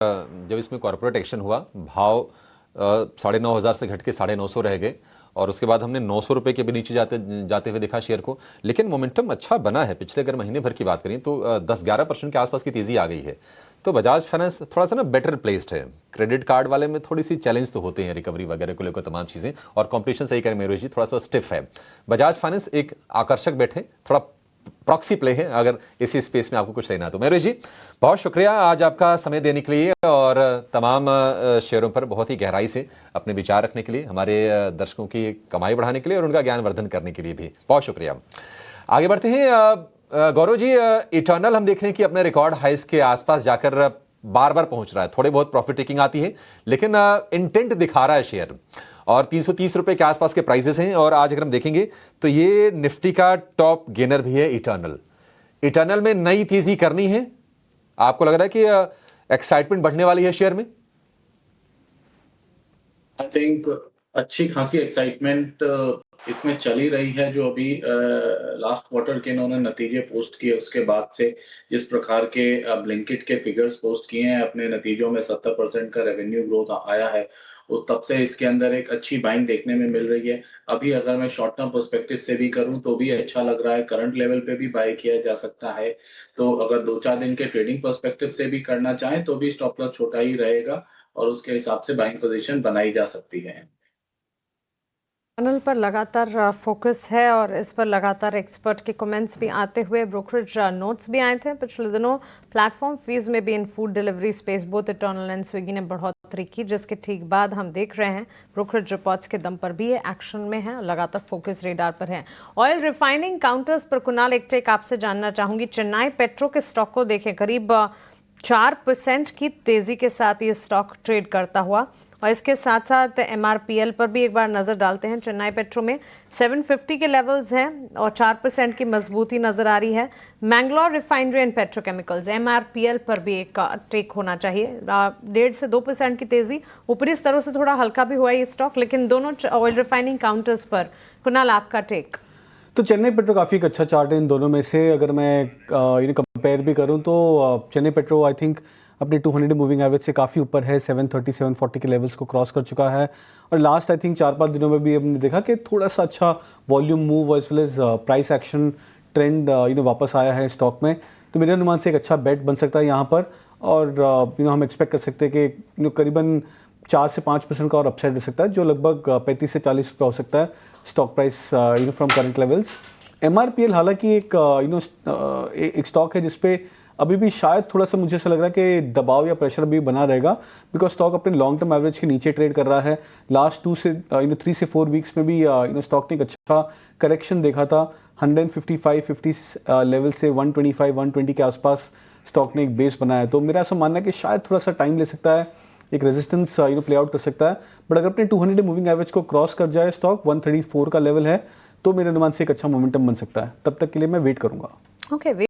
जब इसमें corporate action हुआ, भाव 9,500 से घट के 950 रह गए और उसके बाद हमने 900 रुपए के भी नीचे जाते जाते हुए देखा शेयर को। लेकिन मोमेंटम अच्छा बना है। पिछले अगर महीने भर की बात करें तो 10-11% के आसपास की तेजी आ गई है। तो बजाज फाइनेंस थोड़ा सा ना बेटर प्लेस्ड है। क्रेडिट कार्ड वाले में थोड़ी सी चैलेंज तो होते हैं, रिकवरी वगैरह को लेकर तमाम चीज़ें, और कॉम्पिटिशन सही करें मेरे जी थोड़ा सा स्टिफ है। बजाज फाइनेंस एक आकर्षक बेट है, थोड़ा प्रॉक्सी प्ले है अगर इसी स्पेस में आपको कुछ लेना है तो। मेरे जी बहुत शुक्रिया आज आपका समय देने के लिए और तमाम शेयरों पर बहुत ही गहराई से अपने विचार रखने के लिए, हमारे दर्शकों की कमाई बढ़ाने के लिए और उनका ज्ञान वर्धन करने के लिए भी बहुत शुक्रिया। आगे बढ़ते हैं। गौरव जी, इटर्नल हम देख रहे हैं कि अपने रिकॉर्ड हाइस के आसपास जाकर बार बार पहुंच रहा है। थोड़ी बहुत प्रॉफिट टेकिंग आती है लेकिन इंटेंट दिखा रहा है शेयर, और 330 रुपए के आसपास के प्राइसेस हैं। और आज अगर हम देखेंगे तो ये निफ्टी का टॉप गेनर भी है इटर्नल। इटर्नल में नई तेजी करनी है, आपको लग रहा है कि एक्साइटमेंट बढ़ने वाली है शेयर में? आई थिंक अच्छी खासी एक्साइटमेंट इसमें चली रही है। जो अभी लास्ट क्वार्टर के इन्होंने नतीजे पोस्ट किए उसके बाद से जिस प्रकार के ब्लिंकिट के फिगर्स पोस्ट किए हैं, अपने नतीजों में 70% का रेवेन्यू ग्रोथ आया है, वो तब से इसके अंदर एक अच्छी बाइंग देखने में मिल रही है। अभी अगर मैं शॉर्ट टर्म पर्सपेक्टिव से भी करूं तो भी अच्छा लग रहा है। करंट लेवल पे भी बाय किया जा सकता है। तो अगर 2-4 दिन के ट्रेडिंग पर्सपेक्टिव से भी करना चाहें तो भी स्टॉप लॉस छोटा ही रहेगा और उसके हिसाब से बाइंग पोजीशन बनाई जा सकती है। चैनल पर लगातार फोकस है और इस पर लगातार एक्सपर्ट के कमेंट्स भी आते हुए ब्रोकरेज नोट्स भी आए थे पिछले दिनों। प्लेटफॉर्म फीस में भी इन food delivery space both eternal and Swiggy ने बढ़ोतरी की, जिसके ठीक बाद हम देख रहे हैं ब्रोकरेज रिपोर्ट्स के दम पर भी ये एक्शन में है, लगातार फोकस रेडार पर है। ऑयल रिफाइनिंग काउंटर्स पर कुणाल एक टेक आपसे जानना चाहूंगी। चेन्नई पेट्रो के स्टॉक को देखें, करीब 4% की तेजी के साथ ये स्टॉक ट्रेड करता हुआ, और इसके साथ साथ MRPL पर भी एक बार नजर डालते हैं। चेन्नई पेट्रो में 750 के लेवल्स हैं और 4% की मजबूती नजर आ रही है। Mangalore refinery and petrochemicals MRPL पर भी एक टेक होना चाहिए। 1.5 से 2% की तेजी, ऊपरी स्तरों से थोड़ा हल्का भी हुआ ये स्टॉक, लेकिन दोनों ऑयल रिफाइनिंग काउंटर्स पर कुणाल आपका टेक? तो चेन्नई पेट्रो काफ़ी एक अच्छा चार्ट है इन दोनों में से। अगर मैं कंपेयर भी करूं तो चेन्नई पेट्रो आई थिंक अपनी 200 मूविंग एवरेज से काफ़ी ऊपर है, 730-740 के लेवल्स को क्रॉस कर चुका है। और लास्ट आई थिंक 4-5 दिनों में भी हमने देखा कि थोड़ा सा अच्छा volume move as well as price action trend वापस आया है स्टॉक में। तो मेरे अनुमान से एक अच्छा बेट बन सकता है यहाँ पर। और हम एक्सपेक्ट कर सकते हैं कि करीबन 4 से 5% का और अपसाइड रह सकता है, जो लगभग 35 से 40 रुपये हो सकता है stock price from current levels. MRPL हालांकि एक स्टॉक है जिसपे अभी भी शायद थोड़ा सा मुझे ऐसा लग रहा है कि दबाव या प्रेशर भी बना रहेगा, बिकॉज स्टॉक अपने लॉन्ग टर्म एवरेज के नीचे ट्रेड कर रहा है। लास्ट 3 से 4 वीक्स में भी स्टॉक ने एक अच्छा करेक्शन देखा था। 155-50 लेवल से 125-120 के आसपास स्टॉक ने एक बेस बनाया। तो मेरा ऐसा मानना है कि शायद थोड़ा सा टाइम ले सकता है, एक रेजिस्टेंस प्ले आउट कर सकता है। बट अगर अपने 200 मूविंग एवरेज को क्रॉस कर जाए स्टॉक, 134 का लेवल है, तो मेरे अनुमान से एक अच्छा मोमेंटम बन सकता है। तब तक के लिए मैं वेट करूंगा। ओके।